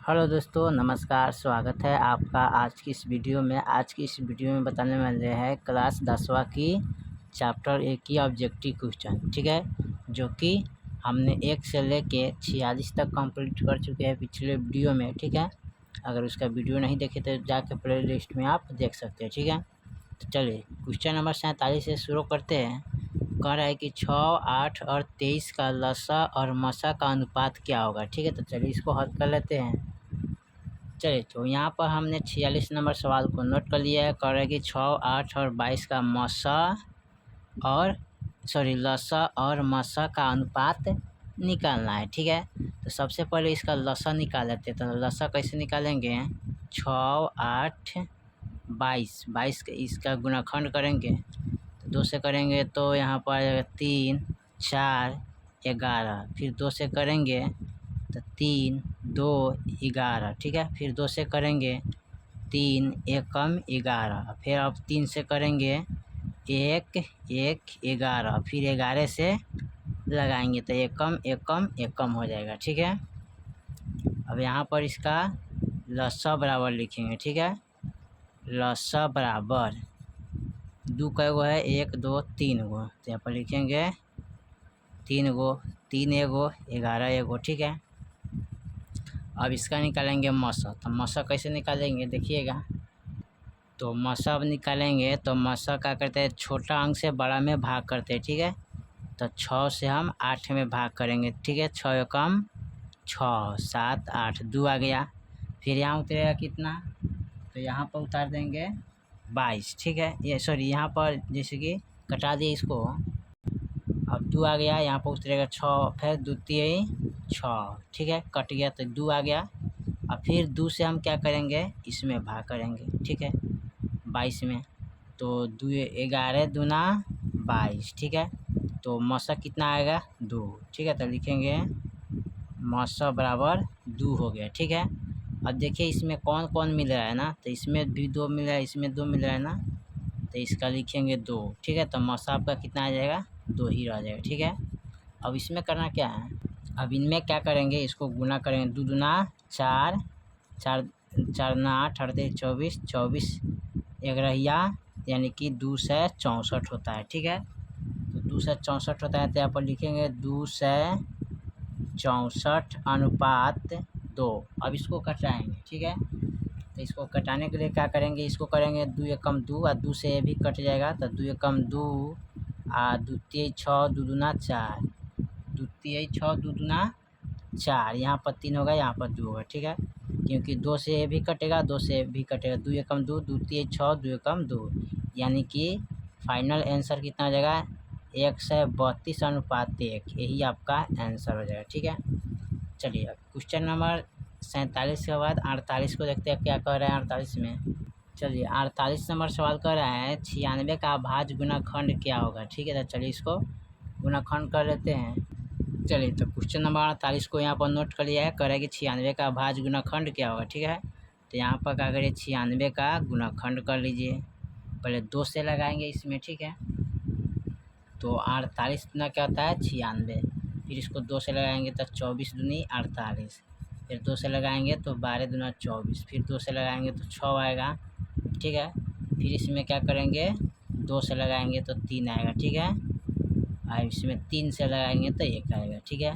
Hello दोस्तों, नमस्कार। स्वागत है आपका आज की इस वीडियो में। आज की इस वीडियो में बताने वाले हैं क्लास 10वां की चैप्टर 1 की ऑब्जेक्टिव क्वेश्चन, ठीक है, जो कि हमने 1 से लेके 46 तक कंप्लीट कर चुके हैं पिछले वीडियो में, ठीक है। अगर उसका वीडियो नहीं देखे तो जाके प्ले लिस्ट में आप देख सकते हैं, ठीक है। तो चलिए क्वेश्चन नंबर 47 से शुरू करते हैं। कह रहा है कि 6, 8 और 23 का लसा और मसा का अनुपात क्या होगा, ठीक है। तो चलिए इसको हल कर लेते हैं। चलिए, तो यहाँ पर हमने 46 नंबर सवाल को नोट कर लिया है। कह रहा है कि 6, 8 और 22 का लसा और मसा का अनुपात निकालना है, ठीक है। तो सबसे पहले इसका लसा निकाल लेते हैं। तो लसा कैसे निकालेंगे? 6, 8, 22 इसका गुणाखंड करेंगे तो 2 से करेंगे तो यहाँ पर 3, 4, 11, फिर 2 से करेंगे तो 3, 2, 11, ठीक है। फिर 2 से करेंगे 3, 1, 11, फिर अब 3 से करेंगे 1, 1, 11, फिर 11 से लगाएंगे तो 1, 1, 1 हो जाएगा, ठीक है। अब यहाँ पर इसका लसा बराबर लिखेंगे, ठीक है। लसा बराबर 2 कै गो है? 1, 2, 3 गो। तो यहाँ पर लिखेंगे 3 गो, 3 एगो 11 एगो, ठीक है। अब इसका निकालेंगे मसा। तो मसा कैसे निकालेंगे देखिएगा। तो मसा अब निकालेंगे तो मसा क्या करते हैं? छोटा अंक से बड़ा में भाग करते हैं, ठीक है। तो 6 से हम 8 में भाग करेंगे, ठीक है। 6 एकम 6, 7, 8, 2 आ गया। फिर यहाँ उतरेगा कितना? तो यहाँ पर उतार देंगे 22, ठीक है। ये सॉरी, यहाँ पर जैसे कि कटा दिए इसको। अब 2 आ गया, यहाँ पर उतरेगा 6, फिर 2 3 6, ठीक है। कट गया तो 2 आ गया। अब फिर 2 से हम क्या करेंगे? इसमें भाग करेंगे, ठीक है, 22 में। तो 2 11 दूना 22, ठीक है। तो मसा कितना आएगा? 2, ठीक है। तो लिखेंगे मसा बराबर 2 हो गया, ठीक है। अब देखिए इसमें कौन कौन मिल रहा है ना। तो इसमें भी 2 मिल रहा है, इसमें 2 मिल रहा है ना। तो इसका लिखेंगे 2, ठीक है। तो मसा आपका कितना आ जाएगा? 2 ही रह जाएगा, ठीक है। अब इसमें करना क्या है? अब इनमें क्या करेंगे? इसको गुना करेंगे। 2 दूना 4, 4 4 दूना 8, 38, 24, 24 11 यानी कि 2 से 64 होता है, ठीक है। तो 2 से 64 होता है तो यहाँ पर लिखेंगे 2 से 64 अनुपात 2। अब इसको कटाएंगे, ठीक है। तो इसको कटाने के लिए क्या करेंगे? इसको करेंगे 2 एकम 2 और 2 से ये भी कट जाएगा। तो 2 एकम 2 और 2 3 6, 2 दूना 4, 2 3 6, 2 दूना 4, यहाँ पर 3 होगा, यहाँ पर 2 होगा, ठीक है। क्योंकि 2 से ये भी कटेगा, 2 से ये भी कटेगा। 2 एकम 2, 2 3 6, 2 एकम 2, यानी कि फाइनल आंसर कितना हो जाएगा? 132 अनुपात 1, यही आपका आंसर हो जाएगा, ठीक है। चलिए अब क्वेश्चन नंबर 47 के बाद 48 को देखते हैं क्या कह रहा है 48 में। चलिए 48 नंबर सवाल कर रहा है 96 का भाज्य गुणाखंड क्या होगा, ठीक है। तो चलिए इसको गुणाखंड कर लेते हैं। चलिए तो क्वेश्चन नंबर 48 को यहाँ पर नोट कर लिया है। कह रहा है कि 96 का भाज्य गुणाखंड क्या होगा, ठीक है। तो यहाँ पर क्या करिए? 96 का गुणाखंड कर लीजिए। पहले 2 से लगाएंगे इसमें, ठीक है। तो 48 दुना क्या होता है? 96। फिर इसको 2 से लगाएंगे तो 24 दूनी 48, फिर 2 से लगाएंगे तो 12 दूना 24, फिर 2 से लगाएंगे तो 6 आएगा, ठीक है। फिर इसमें क्या करेंगे? 2 से लगाएंगे तो 3 आएगा, ठीक है। और इसमें 3 से लगाएंगे तो 1 आएगा, ठीक है।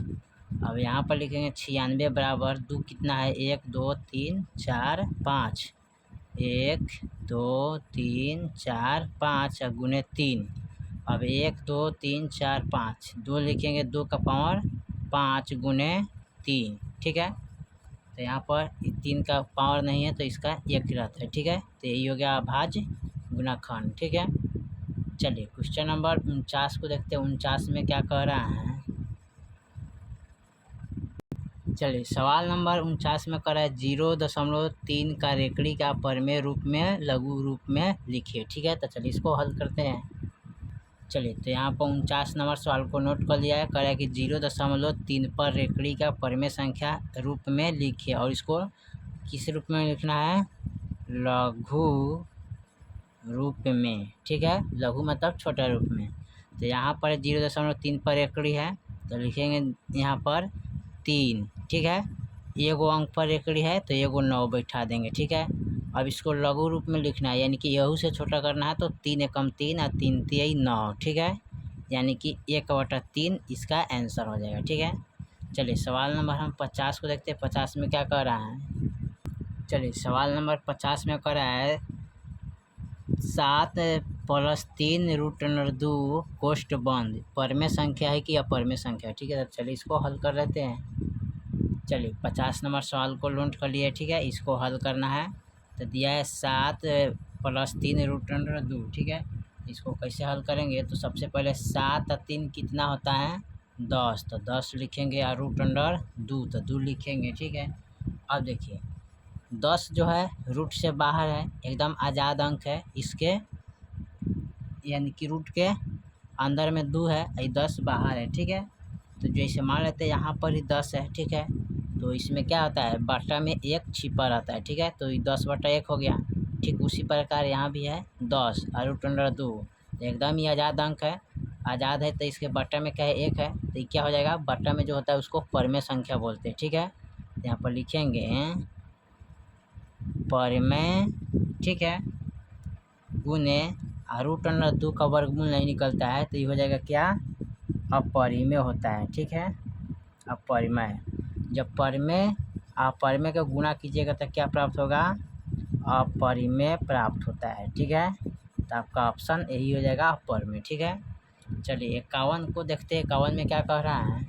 अब यहाँ पर लिखेंगे 96 बराबर 2 कितना है? 1 2 3 4 5, 1 2 3 4 5 और गुने 3। अब 1 2 3 4 5, 2 लिखेंगे, 2 का पावर 5 गुने 3, ठीक है। तो यहाँ पर 3 का पावर नहीं है तो इसका 1 रहता है, ठीक है। तो यही हो गया भाज्य गुणाखंड, ठीक है। चलिए क्वेश्चन नंबर 49 को देखते हैं। 49 में क्या कह रहा है? चलिए सवाल नंबर 49 में कह रहा है 0.3 का रेखड़ी का परमेय रूप में लघु रूप में लिखिए, ठीक है। तो चलिए इसको हल करते हैं। चलिए तो यहाँ पर 49 नंबर सवाल को नोट कर लिया है। कह रहा है कि 0.3 पर रेखड़ी का परमेय संख्या रूप में लिखिए और इसको किस रूप में लिखना है? लघु रूप में, ठीक है। लघु मतलब छोटा रूप में। तो यहाँ पर 0.3 पर रेखड़ी है तो लिखेंगे यहाँ पर 3, ठीक है। एगो अंक पर एकड़ी है तो एगो 9 बैठा देंगे, ठीक है। अब इसको लघु रूप में लिखना है, यानी कि यहू से छोटा करना है तो 3 एकम 3 और 3 तिहाई 9, ठीक है। यानी कि 1/3 इसका आंसर हो जाएगा, ठीक है। चलिए सवाल नंबर हम 50 को देखते हैं। 50 में क्या कह रहा है, चलिए सवाल नंबर 50 में कह रहा है 7 + 3 √2 कोष्ठ बंद परमेय संख्या है कि अपरमेय संख्या है, ठीक है। तो चलिए इसको हल कर लेते हैं। चलिए 50 नंबर सवाल को नोट कर लिए, ठीक है। इसको हल करना है तो दिया है 7 + 3 √2, ठीक है। इसको कैसे हल करेंगे, तो सबसे पहले 7 और 3 कितना होता है 10, तो 10 लिखेंगे और √2 तो 2 लिखेंगे, ठीक है। अब देखिए 10 जो है रूट से बाहर है, एकदम आज़ाद अंक है, इसके यानी कि रूट के अंदर में 2 है, ये 10 बाहर है, ठीक है। तो जैसे मान लेते हैं यहाँ पर ही 10 है, ठीक है। तो इसमें क्या होता है बटा में 1 छिपा रहता है, ठीक है। तो ये 10/1 हो गया। ठीक उसी प्रकार यहाँ भी है 10 और √2 एकदम ही आज़ाद अंक है, आज़ाद है तो इसके बटा में क्या है 1 है, तो ये क्या हो जाएगा बटा में जो होता है उसको परमेय संख्या बोलते हैं, ठीक है। यहाँ पर लिखेंगे परमेय, ठीक है, गुने √2 का वर्गमूल नहीं निकलता है तो ये हो जाएगा क्या अपरिमेय होता है, ठीक है। अपरिमेय, जब परिमेय अपरिमेय का गुणा कीजिएगा तो क्या प्राप्त होगा अपरिमेय प्राप्त होता है, ठीक है। तो आपका ऑप्शन यही हो जाएगा अपरिमेय, ठीक है। चलिए 51 को देखते हैं। 51 में क्या कह रहा है,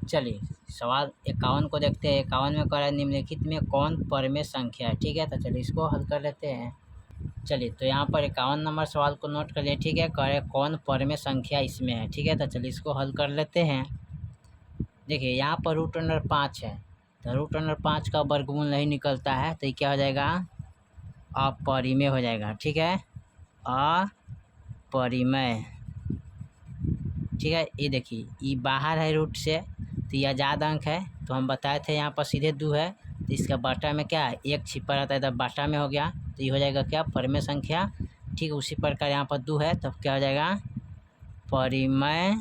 चलिए सवाल 51 को देखते हैं। 51 में कह रहा है निम्नलिखित में कौन परमेय संख्या है, ठीक है। तो चलिए इसको हल कर लेते हैं। चलिए तो यहाँ पर 51 नंबर सवाल को नोट कर लिए, ठीक है। कह रहे कौन परमेय संख्या इसमें है, ठीक है। तो चलिए इसको हल कर लेते हैं। देखिए यहाँ पर √5 है, तो √5 का वर्गमूल नहीं निकलता है तो ये क्या हो जाएगा अपरिमेय हो जाएगा, ठीक है। अपरिमेय, ठीक है। ये देखिए ये बाहर है रूट से तो ये आज़ाद अंक है, तो हम बताए थे यहाँ पर सीधे 2 है तो इसका बाटा में क्या है 1 छिपा रहता है, तो बाटा में हो गया तो ये हो जाएगा क्या परमेय संख्या, ठीक। उसी प्रकार यहाँ पर 2 है तो क्या हो जाएगा परिमेय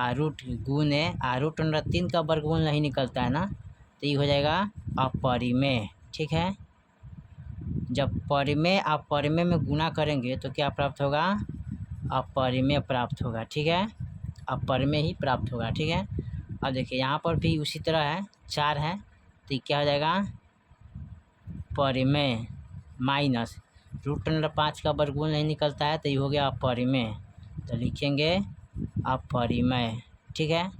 रूट गुने √3 का वर्गमूल नहीं निकलता है ना, तो ये हो जाएगा अपरिमेय, ठीक है। जब परिमेय अपरिमेय में गुना करेंगे तो क्या प्राप्त होगा अपरिमेय प्राप्त होगा, ठीक है। अपरिमेय ही प्राप्त होगा, ठीक है। अब देखिए यहाँ पर भी उसी तरह है 4 है तो ये क्या हो जाएगा परिमेय माइनस √5 का वर्गमूल नहीं निकलता है तो ये हो गया अपरिमेय, तो लिखेंगे अपरिमेय, ठीक है।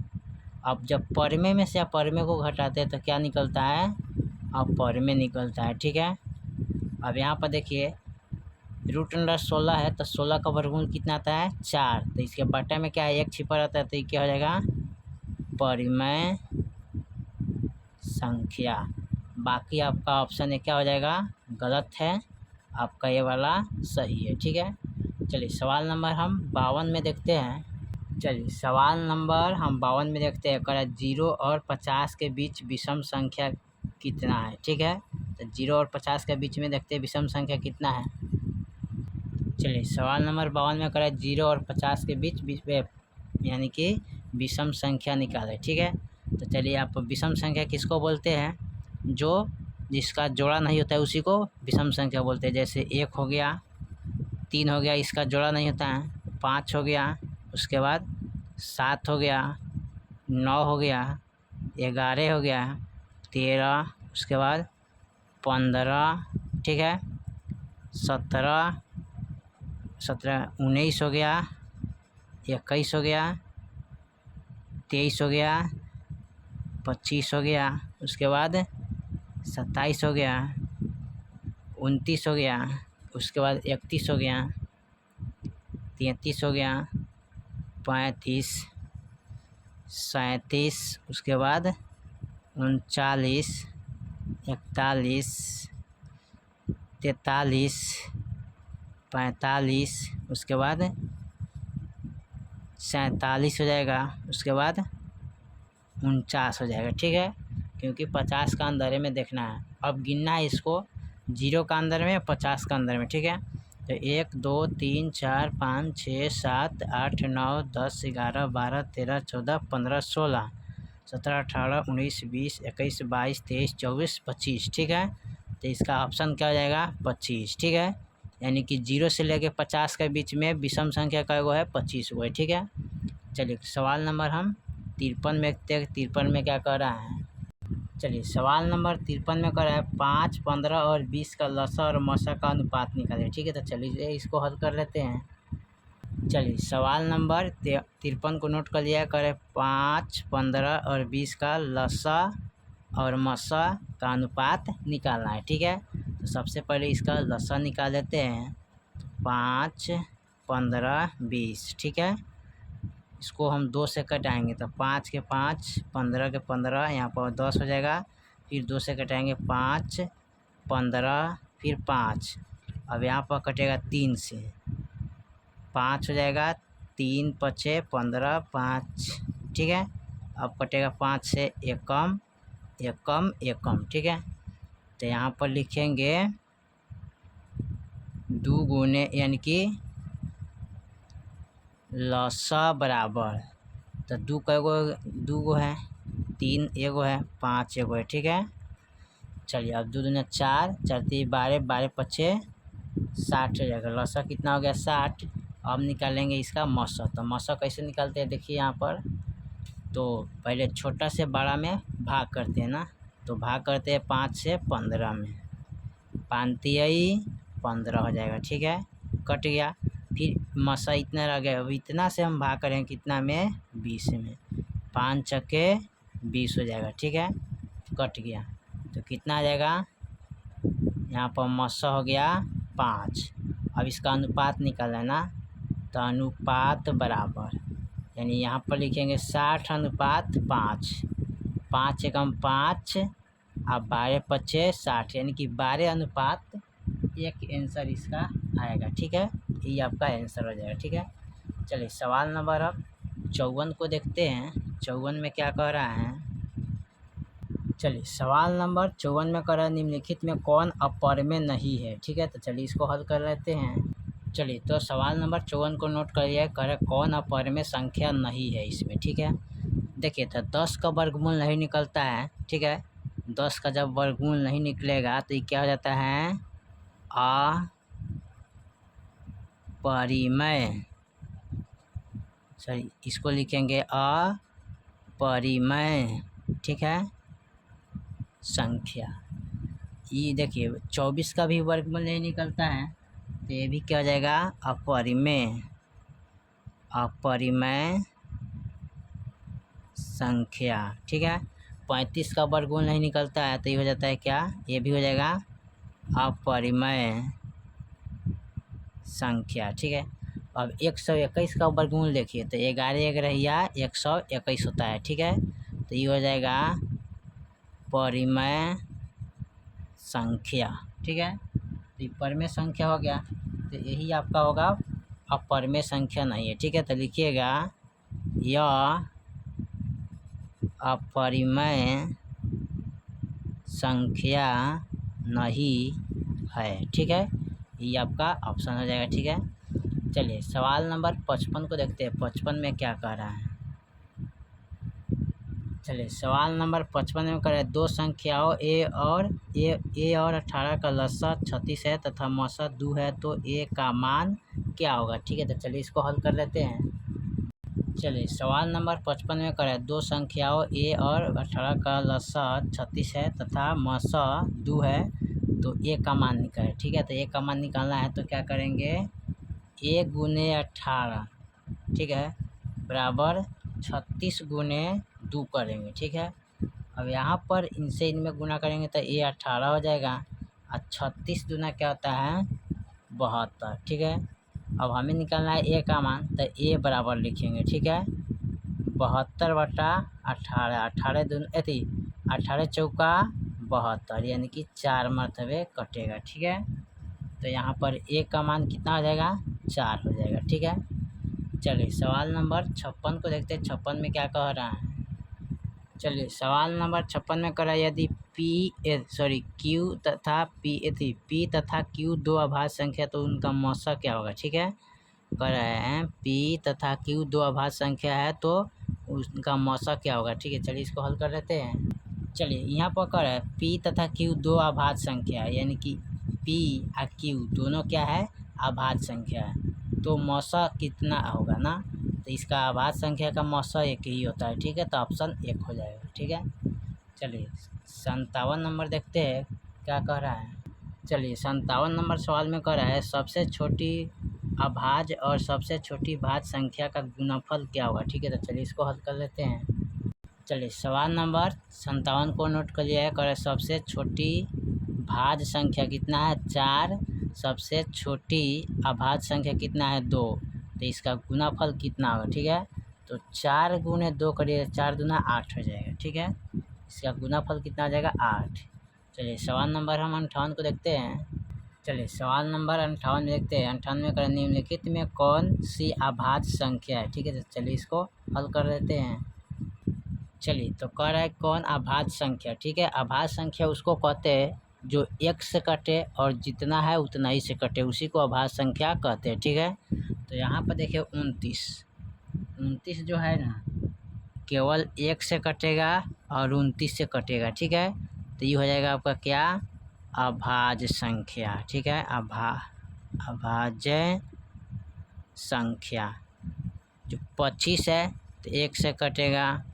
अब जब परिमेय में से अपरिमेय को घटाते हैं तो क्या निकलता है अपरिमेय निकलता है, ठीक है। अब यहाँ पर देखिए √16 है तो 16 का वर्गमूल कितना आता है 4, तो इसके बटा में क्या है 1 छिपा रहता है तो ये क्या हो जाएगा परिमेय संख्या। बाकी आपका ऑप्शन क्या हो जाएगा गलत है, आपका ये वाला सही है, ठीक है। चलिए सवाल नंबर हम 52 में देखते हैं। चलिए सवाल नंबर हम 52 में देखते हैं। कह 0 और 50 के बीच विषम संख्या कितना है, ठीक है। तो 0 और 50 के बीच में देखते हैं विषम संख्या कितना है। चलिए सवाल नंबर 52 में कह 0 और 50 के बीच यानी कि विषम संख्या निकालें, ठीक है। तो चलिए आप विषम संख्या किसको बोलते हैं, जो जिसका जोड़ा नहीं होता है उसी को विषम संख्या बोलते हैं। जैसे 1 हो गया, 3 हो गया, इसका जोड़ा नहीं होता है, 5 हो गया, उसके बाद 7 हो गया, 9 हो गया, 11 हो गया, 13, उसके बाद 15, ठीक है, 17, 19 हो गया, 21 हो गया, 23 हो गया, 25 हो गया, उसके बाद 27 हो गया, 29 हो गया, उसके बाद 31 हो गया, 33 हो गया, 35, 37, उसके बाद 39, 41, 43, 45, उसके बाद 47 हो जाएगा, उसके बाद 49 हो जाएगा, ठीक है। क्योंकि 50 का अंदर में देखना है, अब गिनना है इसको 0 का अंदर में 50 का अंदर में, ठीक है। तो 1 2 3 4 5 6 7 8 9 10 11 12 13 14 15 16 17, 18, 19, 20, 21, 22, 23, 24, 25, ठीक है। तो इसका ऑप्शन क्या हो जाएगा 25, ठीक है। यानी कि 0 से लेके 50 के बीच में विषम संख्या का वो है 25 वो है, ठीक है। चलिए सवाल नंबर हम 53 में देखते हैं, 53 में क्या कर रहा है। चलिए सवाल नंबर 53 में कर रहा है 5, 15 और 20 का लसा और मसा का अनुपात निकाले, ठीक है। तो चलिए इसको हल कर लेते हैं। चलिए सवाल नंबर 53 को नोट कर लिया करें। 5, 15 और 20 का लसा और मसा का अनुपात निकालना है, ठीक है। तो सबसे पहले इसका लसा निकाल लेते हैं। 5, 15, 20, ठीक है। इसको हम 2 से कटाएंगे तो 5 के 5, 15 के 15, यहाँ पर 10 हो जाएगा। फिर 2 से कटाएंगे 5, 15, फिर 5। अब यहाँ पर कटेगा 3 से, 5 हो जाएगा। 3 पचे 15, 5, ठीक है। अब कटेगा 5 से एकम, एकम, एकम, ठीक है। तो यहाँ पर लिखेंगे 2 गुने यानी कि लसा बराबर, तो 2 गो है, 3 एगो है, 5 एगो है, ठीक है। चलिए अब 2 दूना 4, 4 3 12, 12 पचे 60 हो जाएगा। लसा कितना हो गया 60। अब निकालेंगे इसका मसा। तो मसा कैसे निकालते हैं देखिए यहाँ पर। तो पहले छोटा से बड़ा में भाग करते हैं ना, तो भाग करते हैं 5 से 15 में, 5 तिहाई 15 हो जाएगा, ठीक है। कट गया। फिर मसा इतना रह गया, अब इतना से हम भाग करेंगे कितना में 20 में, 5 चक्के 20 हो जाएगा, ठीक है। कट गया तो कितना आ जाएगा, यहाँ पर मसा हो गया 5। अब इसका अनुपात निकालना है ना, तो अनुपात बराबर, यानी यहाँ पर लिखेंगे 60 अनुपात 5, 5 एकम 5, अब 12 पचे 60, यानी कि 12 अनुपात 1 आंसर इसका आएगा, ठीक है। ये आपका आंसर हो जाएगा, ठीक है। चलिए सवाल नंबर अब 54 को देखते हैं। 54 में क्या कह रहा है। चलिए सवाल नंबर 54 में कह रहा है निम्नलिखित में कौन अपर में नहीं है, ठीक है। तो चलिए इसको हल कर लेते हैं। चलिए तो सवाल नंबर 54 को नोट करिए, कह रहा है कौन अपर में संख्या नहीं है इसमें, ठीक है। देखिए तो 10 का वर्गमूल नहीं निकलता है, ठीक है। 10 का जब वर्गमूल नहीं निकलेगा तो ये क्या हो जाता है अपरिमेय। सॉरी, इसको लिखेंगे अपरिमेय, ठीक है, संख्या। ये देखिए 24 का भी वर्गमूल नहीं निकलता है, तो ये भी क्या हो जाएगा अपरिमेय, अपरिमेय संख्या, ठीक है। 35 का वर्गमूल नहीं निकलता है, तो ये हो जाता है क्या, ये भी हो जाएगा अपरिमेय संख्या, ठीक है। अब 121 का वर्गमूल देखिए, तो 11 एक रहिया 121 होता है, ठीक है। तो ये हो जाएगा परिमेय संख्या, ठीक है। तो ये परिमेय संख्या हो गया, तो यही आपका होगा अपरिमेय संख्या नहीं है, ठीक है। तो लिखिएगा यह अपरिमेय संख्या नहीं है, ठीक है। ये आपका ऑप्शन हो जाएगा, ठीक है। चलिए सवाल नंबर 55 को देखते हैं। 55 में क्या कह रहा है। चलिए सवाल नंबर 55 में कह रहा है दो संख्याओं ए और 18 का लसा 36 है तथा मसा 2 है, तो ए का मान क्या होगा, ठीक है। तो चलिए इसको हल कर लेते हैं। चलिए सवाल नंबर 55 में कह रहा है दो संख्याओं ए और 18 का लसा 36 है तथा मसा 2 है, तो ए का मान निकालें, ठीक है। तो ए का मान निकालना है तो क्या करेंगे, ए गुने 18, ठीक है, बराबर 36 गुने 2 करेंगे, ठीक है। अब यहाँ पर इनसे इनमें गुना करेंगे तो ए 18 हो जाएगा और 36 दूना क्या होता है 72, ठीक है। अब हमें निकालना है ए का मान, तो ए बराबर लिखेंगे, ठीक है, 72 बटा 18, 18 दून 18 चौका 72, यानी कि 4 मरतबे कटेगा, ठीक है। तो यहाँ पर ए का मान कितना हो जाएगा 4 हो जाएगा, ठीक है। चलिए सवाल नंबर 56 को देखते हैं। 56 में क्या कह रहा है। चलिए सवाल नंबर 56 में कह रहा है यदि क्यू तथा क्यू दो अभाज्य संख्या तो उनका मौसा क्या होगा, ठीक है। कह रहे हैं पी तथा क्यू दो अभाज्य संख्या है तो उनका मौसा क्या होगा। ठीक है, चलिए इसको हल कर लेते हैं। चलिए यहाँ पर कर है पी तथा क्यू दो अभाज्य संख्या है, यानी कि पी और क्यू दोनों क्या है, अभाज्य संख्या है। तो मौसा कितना होगा ना, तो इसका अभाज्य संख्या का मौसा एक ही होता है। ठीक है, तो ऑप्शन एक हो जाएगा। ठीक है, चलिए 57 नंबर देखते हैं क्या कह रहा है। चलिए 57 नंबर सवाल में कह रहा है सबसे छोटी अभाज्य और सबसे छोटी भाज्य संख्या का गुणनफल क्या होगा। ठीक है, तो चलिए इसको हल कर लेते हैं। चलिए सवाल नंबर 57 को नोट कर लिया है। कह रहे सबसे छोटी भाज्य संख्या कितना है, 4। सबसे छोटी अभाज्य संख्या कितना है, 2। तो इसका गुणनफल कितना होगा। ठीक है, तो 4 गुणे 2 करिए, 4 दूना 8 हो जाएगा। ठीक है, इसका गुणनफल कितना हो जाएगा, 8। चलिए सवाल नंबर हम 58 को देखते हैं। चलिए सवाल नंबर 58 में देखते हैं। 58 में करें निम्नलिखित में कौन सी अभाज्य संख्या है। ठीक है, तो चलिए इसको हल कर लेते हैं। चलिए तो कह रहा है कौन अभाज्य संख्या। ठीक है, अभाज्य संख्या उसको कहते हैं जो एक से कटे और जितना है उतना ही से कटे, उसी को अभाज्य संख्या कहते हैं। ठीक है, तो यहाँ पर देखिए 29 जो है ना, केवल एक से कटेगा और 29 से कटेगा। ठीक है, तो ये हो जाएगा आपका क्या, अभाज्य संख्या। ठीक है, अभाज्य संख्या। जो 25 है तो 1 से कटेगा,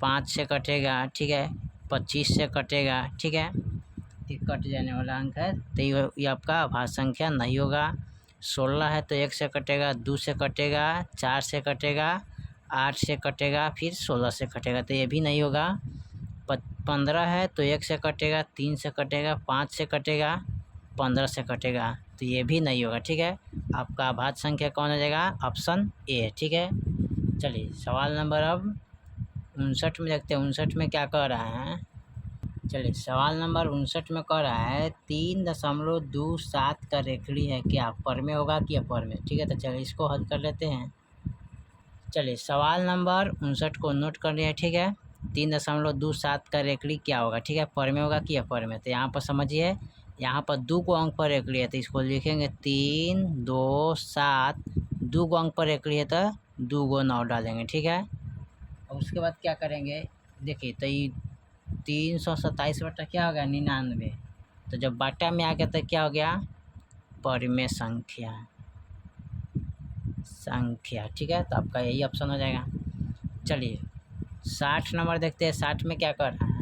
5 से कटेगा। ठीक है, 25 से कटेगा। ठीक है, ये कट जाने वाला अंक है, तो ये आपका अभाज्य संख्या नहीं होगा। 16 है तो 1 से कटेगा, 2 से कटेगा, 4 से कटेगा, 8 से कटेगा, फिर 16 से कटेगा, तो ये भी नहीं होगा। 15 है तो 1 से कटेगा, 3 से कटेगा, 5 से कटेगा, 15 से कटेगा, तो ये भी नहीं होगा। ठीक है, आपका अभाज्य संख्या कौन हो जाएगा, ऑप्शन ए। ठीक है, चलिए सवाल नंबर अब 59 में देखते हैं। 59 में क्या कह रहा है। चलिए सवाल नंबर 59 में कह रहा है 3.27 का रेखड़ी है क्या, पर में होगा कि अपर में। ठीक है, तो चलिए इसको हल कर लेते हैं। चलिए सवाल नंबर 59 को नोट कर लिया है। ठीक है, 3.27 का रेखड़ी क्या होगा। ठीक है, पर में होगा कि अपर में। तो यहाँ पर समझिए, यहाँ पर 2 को अंक पर रेखड़ी है, तो इसको लिखेंगे 3, 2, 7। 2 को अंक पर रेखड़ी है तो 2 को 9 डालेंगे। ठीक है, और उसके बाद क्या करेंगे, देखिए तो ये 327 बटा क्या हो गया, 99। तो जब बाटा में आ गया तो क्या हो गया, परिमेय संख्या। ठीक है, तो आपका यही ऑप्शन हो जाएगा। चलिए 60 नंबर देखते हैं। 60 में क्या कर रहा है।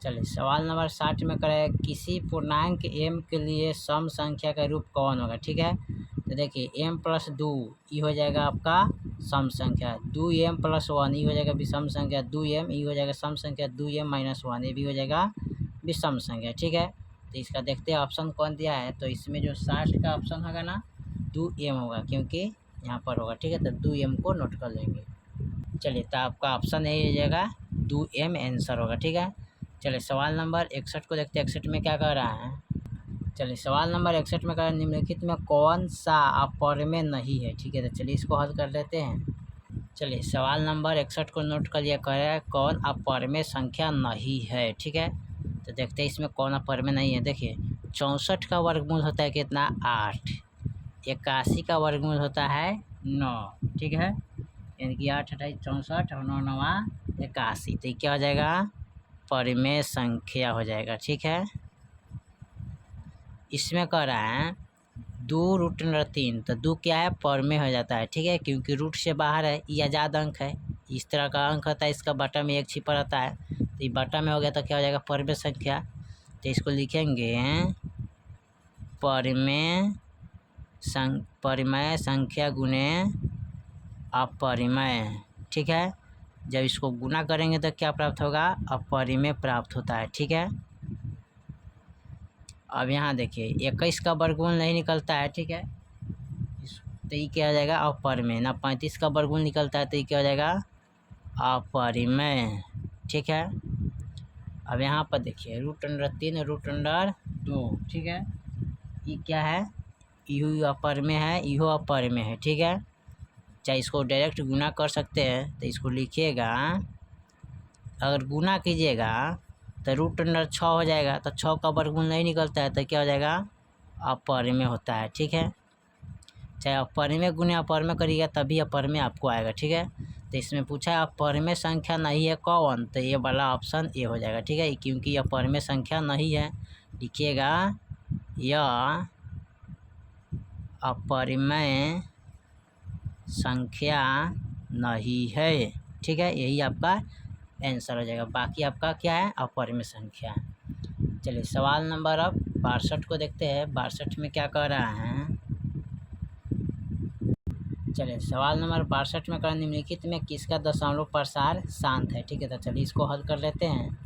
चलिए सवाल नंबर 60 में करें किसी पूर्णांक m के लिए सम संख्या का रूप कौन होगा। ठीक है, तो देखिए m+2 ये हो जाएगा आपका सम संख्या, 2m+1 ये हो जाएगा विषम संख्या, 2m ये हो जाएगा सम संख्या, 2m-1 ये भी हो जाएगा विषम संख्या। ठीक है, तो इसका देखते हैं ऑप्शन कौन दिया है। तो इसमें जो 60 का ऑप्शन होगा ना, 2m होगा, क्योंकि यहाँ पर होगा। ठीक है, तो 2m को नोट कर लेंगे। चलिए तो आपका ऑप्शन यही हो जाएगा, 2m आंसर होगा। ठीक है, चलिए सवाल नंबर 61 को देखते हैं। 61 में क्या कह रहा है। चलिए सवाल नंबर 61 में कह रहा है निम्नलिखित में कौन सा अपरिमेय नहीं है। ठीक है, तो चलिए इसको हल कर लेते हैं। चलिए सवाल नंबर 61 को नोट कर लिया। कह रहा है कौन अपरिमेय संख्या नहीं है। ठीक है, तो देखते हैं इसमें कौन अपरिमेय नहीं है। देखिए 64 का वर्गमूल होता है कितना, 8। 81 का वर्गमूल होता है 9। ठीक है, यानी कि 8 28 64 और 9 9 81, तो क्या हो जाएगा, परिमेय संख्या हो जाएगा। ठीक है, इसमें कह रहा है 2√3, तो 2 क्या है, परिमेय हो जाता है। ठीक है, क्योंकि रूट से बाहर है, ये आज़ाद अंक है, इस तरह का अंक होता है, इसका बटा में 1 छिपा रहता है, तो ये बटा में हो गया तो क्या हो जाएगा, परिमेय संख्या। तो इसको लिखेंगे परिमेय संख्या गुणे अपरिमेय। ठीक है, जब इसको गुना करेंगे तो क्या प्राप्त होगा, अपरिमेय प्राप्त होता है। ठीक है, अब यहाँ देखिए 21 का वर्गमूल नहीं निकलता है। ठीक है, तो ये क्या हो जाएगा, अपरिमेय। ना 35 का वर्गमूल निकलता है, तो ये क्या हो जाएगा, अपरिमेय। ठीक है, अब यहाँ पर देखिए √3 √2। ठीक है, ये क्या है, यू अपरिमेय है, यू अपरिमेय है। ठीक है, चाहे इसको डायरेक्ट गुना कर सकते हैं, तो इसको लिखिएगा, अगर गुना कीजिएगा तो √6 हो जाएगा, तो 6 का वर्गमूल नहीं निकलता है, तो क्या हो जाएगा, अपरिमेय होता है। ठीक है, चाहे अपरिमेय गुने अपरिमेय करिएगा तभी अपरिमेय आपको आएगा। ठीक है, तो इसमें पूछा है अपरिमेय संख्या नहीं है कौन, तो ये वाला ऑप्शन ए हो जाएगा। ठीक है, क्योंकि यह अपरिमेय संख्या नहीं है, लिखिएगा यह अपरिमेय संख्या नहीं है। ठीक है, यही आपका आंसर हो जाएगा। बाकी आपका क्या है, अपरिमेय संख्या। चलिए सवाल नंबर अब 62 को देखते हैं। 62 में क्या कह रहा है, चलिए सवाल नंबर 62 में कह निम्नलिखित में किसका दशमलव प्रसार शांत है। ठीक है, तो चलिए इसको हल कर लेते हैं।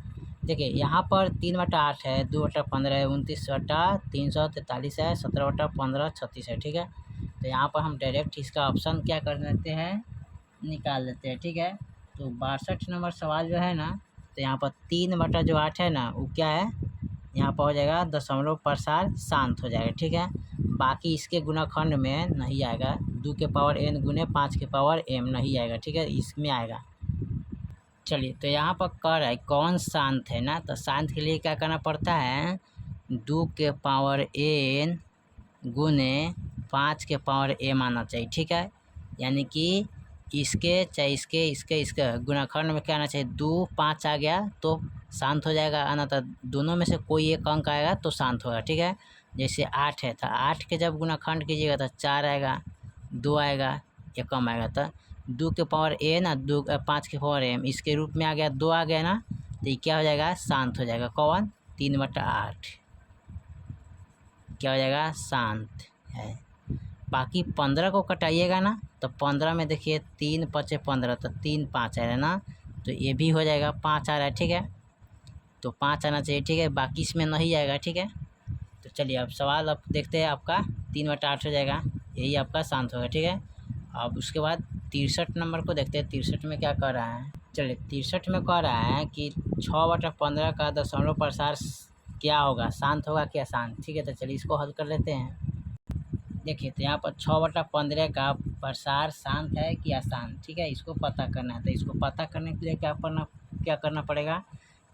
देखिए यहाँ पर 3/8 है, 2/15 है, 29/343 है, 17/15 36 है। ठीक है, तो यहाँ पर हम डायरेक्ट इसका ऑप्शन क्या कर लेते हैं, निकाल लेते हैं। ठीक है, तो 62 नंबर सवाल जो है ना, तो यहाँ पर 3/8 है ना, वो क्या है, यहाँ पर हो जाएगा दशमलव प्रसार शांत हो जाएगा। ठीक है, बाकी इसके गुणाखंड में नहीं आएगा, 2 के पावर n गुने 5 के पावर m नहीं आएगा। ठीक है, इसमें आएगा। चलिए तो यहाँ पर कह रहा है कौन शांत है ना, तो शांत के लिए क्या करना पड़ता है, 2 के पावर n गुने 5 के पावर m आना चाहिए। ठीक है, यानी कि इसके चाहे इसके गुणाखंड में क्या आना चाहिए, 2 5 आ गया तो शांत हो जाएगा, आना तो दोनों में से कोई एक अंक आएगा तो शांत होगा। ठीक है, जैसे 8 है तो 8 के जब गुणाखंड कीजिएगा तो 4 आएगा, 2 आएगा या कम आएगा, तो 2 के पावर ए ना 5 के पावर m इसके रूप में आ गया, 2 आ गया ना, तो ये क्या हो जाएगा, शांत हो जाएगा। कौन, 3/8 क्या हो जाएगा, शांत है। बाकी 15 को कटाइएगा ना, तो 15 में देखिए 3 5 15, तो 3 5 आ रहा है ना, तो ये भी हो जाएगा 5 आ रहा है। ठीक है, तो 5 आना चाहिए। ठीक है, बाकी इसमें नहीं आएगा। ठीक है, तो चलिए अब सवाल अब देखते हैं, आपका 3/8 हो जाएगा, यही आपका शांत होगा। ठीक है, अब उसके बाद 63 नंबर को देखते हैं। 63 में क्या कह रहा है, चलिए 63 में कह रहा है कि 6/15 का दशमलव प्रसार क्या होगा, शांत होगा क्या शांत। ठीक है, तो चलिए इसको हल कर लेते हैं। देखिए तो यहाँ पर 6/15 का प्रसार शांत है कि अशांत। ठीक है, इसको पता करना है, तो इसको पता करने के लिए क्या करना पड़ेगा,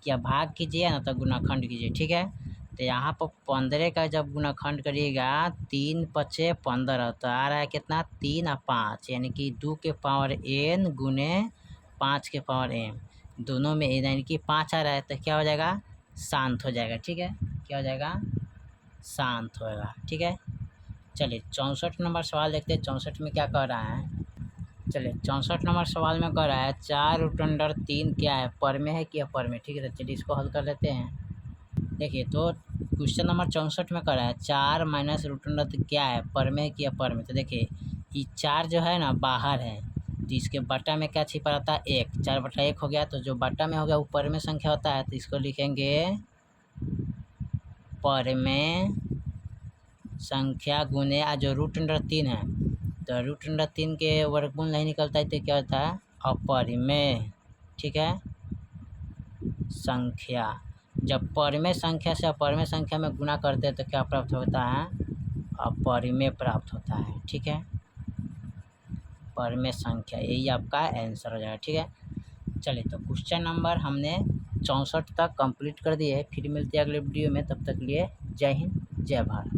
क्या भाग कीजिए ना तो गुणाखंड कीजिए। ठीक है, तो यहाँ पर 15 का जब गुणाखंड करिएगा 3 5 15, तो आ रहा है कितना, 3 और 5, यानी कि 2 के पावर n गुने 5 के पावर m, दोनों में यानी कि 5 आ रहा है, तो क्या हो जाएगा, शांत हो जाएगा। ठीक है, क्या हो जाएगा, शांत होएगा। ठीक है, चलिए 64 नंबर सवाल देखते हैं। 64 में क्या कह रहा है, चलिए 64 नंबर सवाल में कह रहा है 4√3 क्या है, परमेय है कि अपरमेय। ठीक है, तो चलिए इसको हल कर लेते हैं। देखिए तो क्वेश्चन नंबर 64 में कह रहा है 4 माइनस √3 क्या है, परमेय कि अपरमेय। तो देखिए ये 4 जो है ना बाहर है, तो इसके बटा में क्या छिपा रहता है, 1, 4/1 हो गया, तो जो बटा में हो गया वो परमेय संख्या होता है, तो इसको लिखेंगे परमेय संख्या गुने जो √3 है, तो √3 के वर्गमूल नहीं निकलता है, तो क्या होता है, अपरिमेय। ठीक है, संख्या, जब परिमेय संख्या से अपरिमेय संख्या में गुणा करते हैं तो क्या प्राप्त होता है, अपरिमेय प्राप्त होता है। ठीक है, परिमेय संख्या, यही आपका आंसर हो जाएगा। ठीक है, चलिए तो क्वेश्चन नंबर हमने 64 तक कंप्लीट कर दिए। फिर मिलते हैं अगले वीडियो में, तब तक लिए जय हिंद जय भारत।